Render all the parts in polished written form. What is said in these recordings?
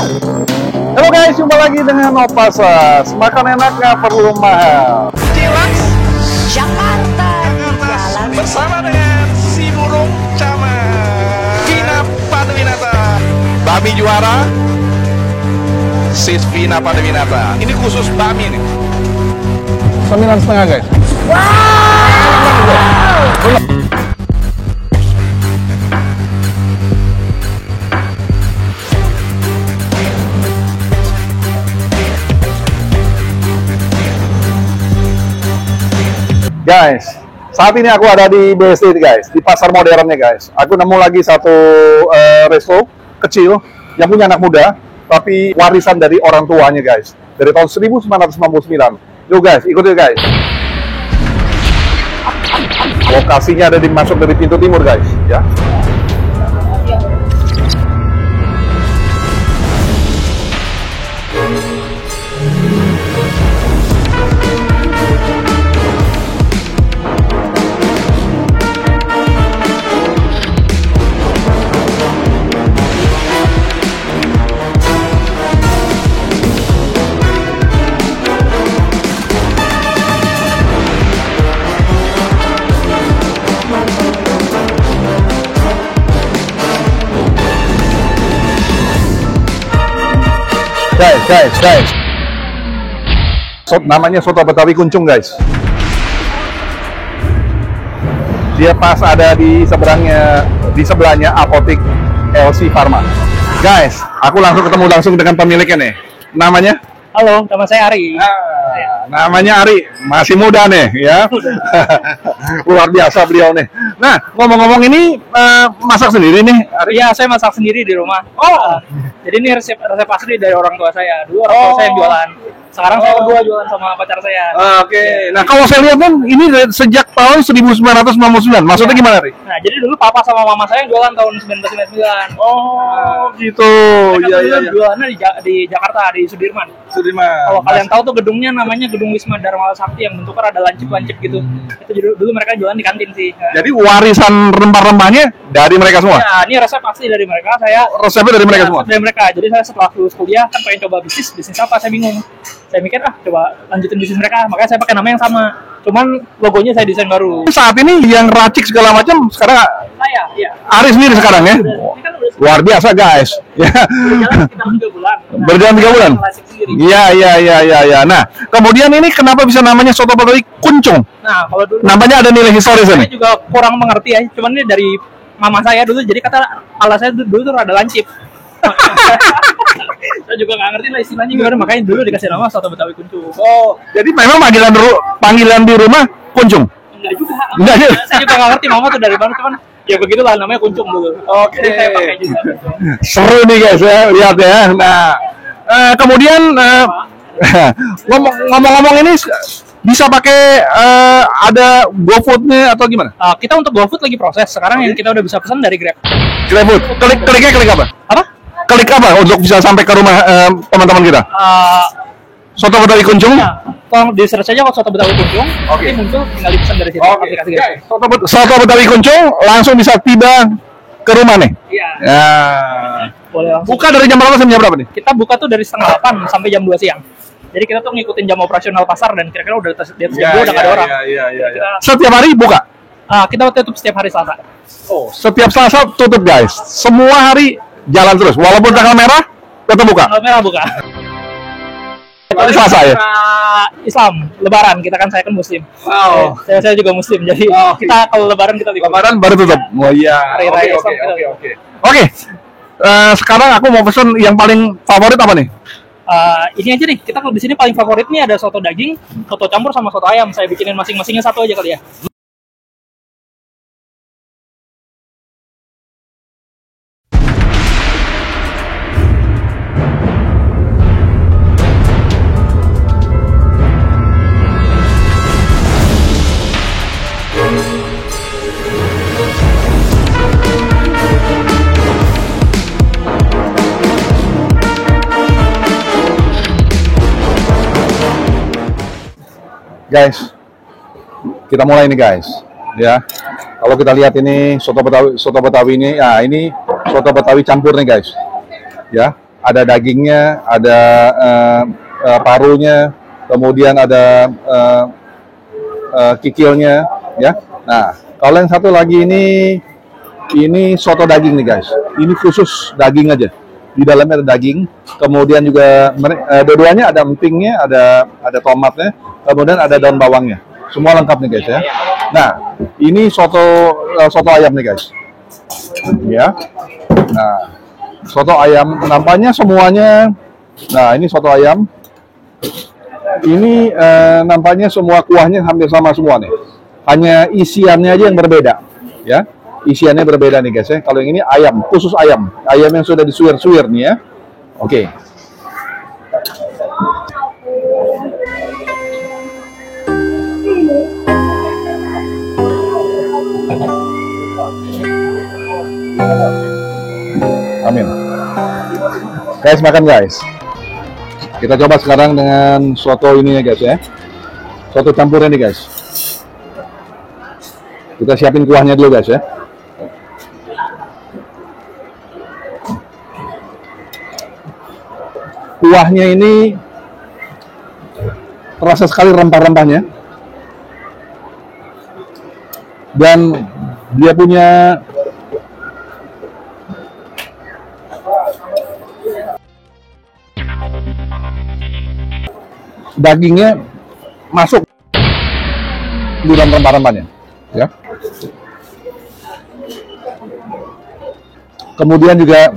Halo guys, jumpa lagi dengan Opasa. Makan enak nggak perlu mahal. Cilaks Jakarta jalan bersama dengan si burung camat Vina Panduwinata. Bami juara, Sis Vina Panduwinata. Ini khusus Bami nih. 9,5 guys. Guys, saat ini aku ada di BSD guys, di pasar modernnya guys. Aku nemu lagi satu resto kecil yang punya anak muda, tapi warisan dari orang tuanya guys, dari tahun 1999. Yuk guys, ikut yuk guys. Lokasinya ada di masuk dari pintu timur guys, ya. Guys. Namanya Soto Betawi Kuncung, guys. Dia pas ada di sebelahnya apotik LC Pharma. Guys, aku langsung dengan pemiliknya nih. Namanya? Halo, nama saya Ari. Namanya Ari, masih muda nih, ya. Luar biasa beliau nih. Nah, ngomong-ngomong ini masak sendiri nih, Ari? Iya, saya masak sendiri di rumah. Jadi ini resep asli dari orang tua saya. Dulu orang tua saya yang jualan. Sekarang saya berdua jualan sama pacar saya. Oke. Nah, kalau saya lihat kan ini sejak tahun 1999. Maksudnya gimana, Ri? Nah, jadi dulu papa sama mama saya yang jualan tahun 1999. Gitu. Mereka jualannya di Jakarta, di Sudirman. Kalau kalian tahu tuh gedungnya namanya Gedung Wisma Dharma Sakti yang bentuknya ada lancip-lancip gitu. Itu dulu mereka jualan di kantin sih. Jadi warisan rempah-rempahnya dari mereka semua? Ya, ini resep asli dari mereka. Resepnya dari mereka semua? Dari mereka. Jadi saya setelah lulus kuliah kan pengen coba bisnis apa, saya bingung. Saya mikir coba lanjutin bisnis mereka, makanya saya pakai nama yang sama. Cuman logonya saya desain baru. Saat ini yang racik segala macam sekarang Saya, iya. Ari sendiri sekarang ya? Ini kan udah Luar biasa guys. Ya. berjalan sekitar 3 bulan. Berjalan 3 bulan? Iya. Nah, kemudian ini kenapa bisa namanya Soto Betawi Kuncung? Nah, kalau dulu Namanya ada nilai historis saya ini? juga kurang mengerti ya. Cuman ini dari mama saya dulu, jadi kata ala saya dulu tuh ada lancip. Saya juga nggak ngerti lah istilahnya gimana, makanya dulu dikasih nama Soto Betawi Kuncung. Jadi memang panggilan di rumah Kuncung? Enggak juga. Saya juga nggak ngerti mama tuh dari mana, cuman ya begitulah namanya Kuncung dulu. Jadi saya pakai juga. Seru nih guys ya, lihat ya. Nah, kemudian ngomong-ngomong ini bisa pakai ada GoFood-nya atau gimana? Kita untuk GoFood lagi proses. Sekarang yang kita udah bisa pesan dari Grab. GrabFood. Kliknya klik apa? Apa? Klik apa untuk bisa sampai ke rumah teman-teman kita? Soto Betawi Kuncung. Ya, tolong di search aja kalau Soto Betawi Kuncung. Oke. Nanti muncul, tinggal dipesan dari situ. Aplikasi Grab. Soto Betawi Kuncung langsung bisa tiba ke rumah nih. Iya. Ya. Boleh langsung. Buka dari jam berapa sampai jam berapa nih? Kita buka tuh dari setengah 8 sampai jam 2 siang. Jadi kita tuh ngikutin jam operasional pasar dan kira-kira udah di atas jam 2 udah nggak ada orang. Iya. Setiap hari buka? Kita tutup setiap hari Selasa. Setiap Selasa tutup guys. Semua hari jalan terus. Walaupun tanggal merah tetap buka. Tanggal merah buka. Hari Selasa ya? Islam, Lebaran. Kita kan saya kan Muslim. Saya juga Muslim. Jadi kita kalau Lebaran kita libur. Lebaran baru tutup. Oh iya. Hari raya Islam kita. Oke. Sekarang aku mau pesen yang paling favorit apa nih? Ini aja nih, kita di sini paling favorit nih ada soto daging, soto campur sama soto ayam. Saya bikinin masing-masingnya satu aja kali ya. Guys, kita mulai nih guys, ya. Kalau kita lihat ini soto Betawi ini, ya ini soto Betawi campur nih guys, ya. ada dagingnya, ada parunya, kemudian ada kikilnya, ya. Nah, kalau yang satu lagi ini soto daging nih guys. Ini khusus daging aja. Di dalamnya ada daging, kemudian juga dua-duanya ada empingnya, ada tomatnya, kemudian ada daun bawangnya. Semua lengkap nih guys ya. Nah, ini soto ayam nih guys. Ya. Nah, soto ayam nampaknya semuanya. Nah, ini soto ayam. Ini nampaknya semua kuahnya hampir sama semua nih. Hanya isiannya aja yang berbeda, ya. Isiannya berbeda nih guys ya. Kalau yang ini ayam, khusus ayam. Ayam yang sudah disuir-suir nih ya. Oke. Amin. Guys, makan guys. Kita coba sekarang dengan soto ini ya guys ya. Soto campurnya nih guys. Kita siapin kuahnya dulu guys ya. Kuahnya ini terasa sekali rempah-rempahnya. Dan dia punya dagingnya masuk di dalam rempah-rempahnya, ya. Kemudian juga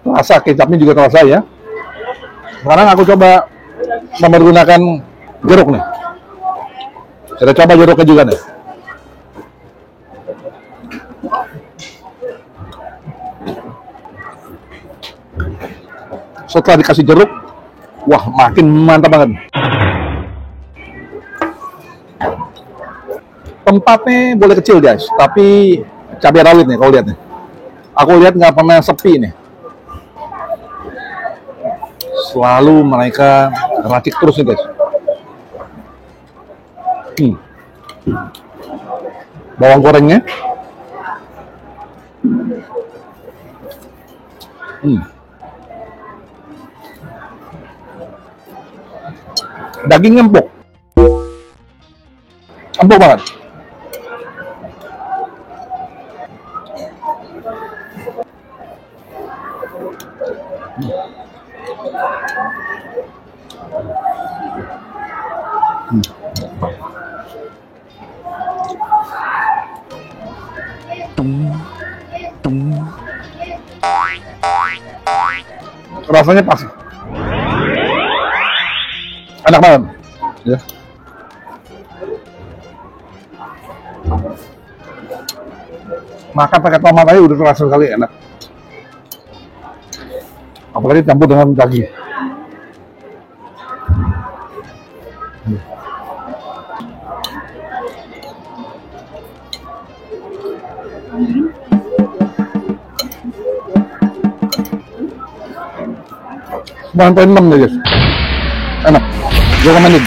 rasa kecapnya juga terasa ya. Sekarang aku coba mempergunakan jeruk nih. Kita coba jeruknya juga nih. Setelah dikasih jeruk, wah makin mantap banget. Tempatnya boleh kecil guys, tapi cabai rawit nih kalau lihat nih. Aku lihat nggak pernah sepi nih. Selalu mereka racik terus nih guys. Bawang gorengnya. Dagingnya empuk. Empuk banget. Rasanya pas. Enak banget. Ya. Makan pakai tomat aja udah terasa sekali enak. Apalagi campur dengan daging. Poin 6 deh guys. Enak. Gue recommended.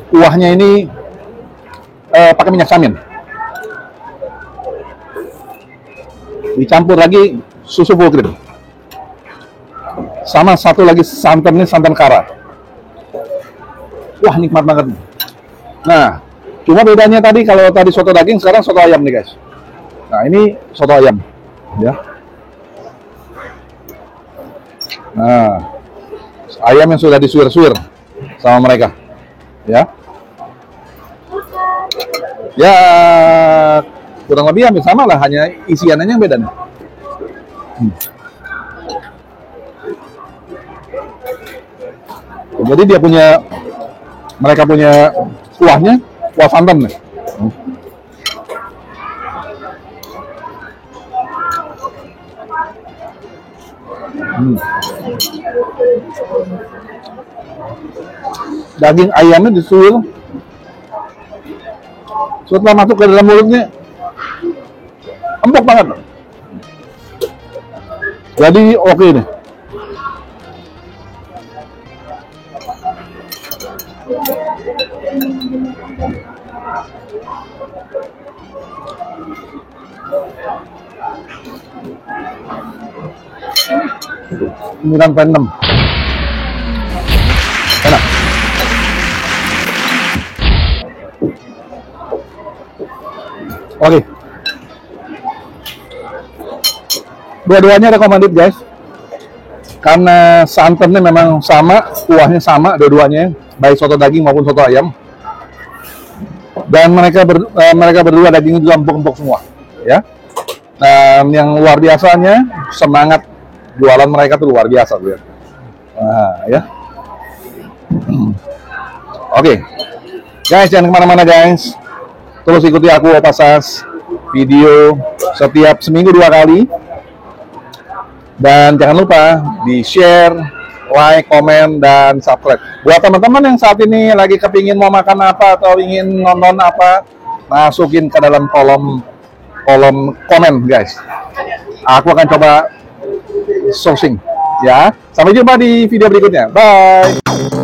Kuahnya ini pakai minyak samin. Dicampur lagi susu full cream. Sama satu lagi santannya santan kara. Wah nikmat banget. Nah, cuma bedanya tadi kalau tadi soto daging, sekarang soto ayam nih guys. Nah ini soto ayam, ya. Nah, ayam yang sudah disuir-suir sama mereka, ya. Ya, kurang lebih hampir sama lah, hanya isiannya yang beda nih. Jadi dia punya, mereka punya kuahnya, kuah santan nih. Daging ayamnya disuir, setelah masuk ke dalam mulutnya empuk banget. Jadi oke nih. 9,6. Enak. Oke. Dua-duanya recommended guys. Karena santannya memang sama, kuahnya sama dua-duanya, baik soto daging maupun soto ayam. Dan mereka berdua dagingnya juga empuk-empuk semua, ya. Dan yang luar biasanya semangat jualan mereka tuh luar biasa tuh ya. Nah, ya. Oke. Guys, jangan kemana-mana guys. Terus ikuti aku Opasas video setiap seminggu 2 kali. Dan jangan lupa di-share, like, komen, dan subscribe. Buat teman-teman yang saat ini lagi kepingin mau makan apa atau ingin nonton apa, masukin ke dalam kolom komen guys. Aku akan coba sourcing ya. Sampai jumpa di video berikutnya. Bye.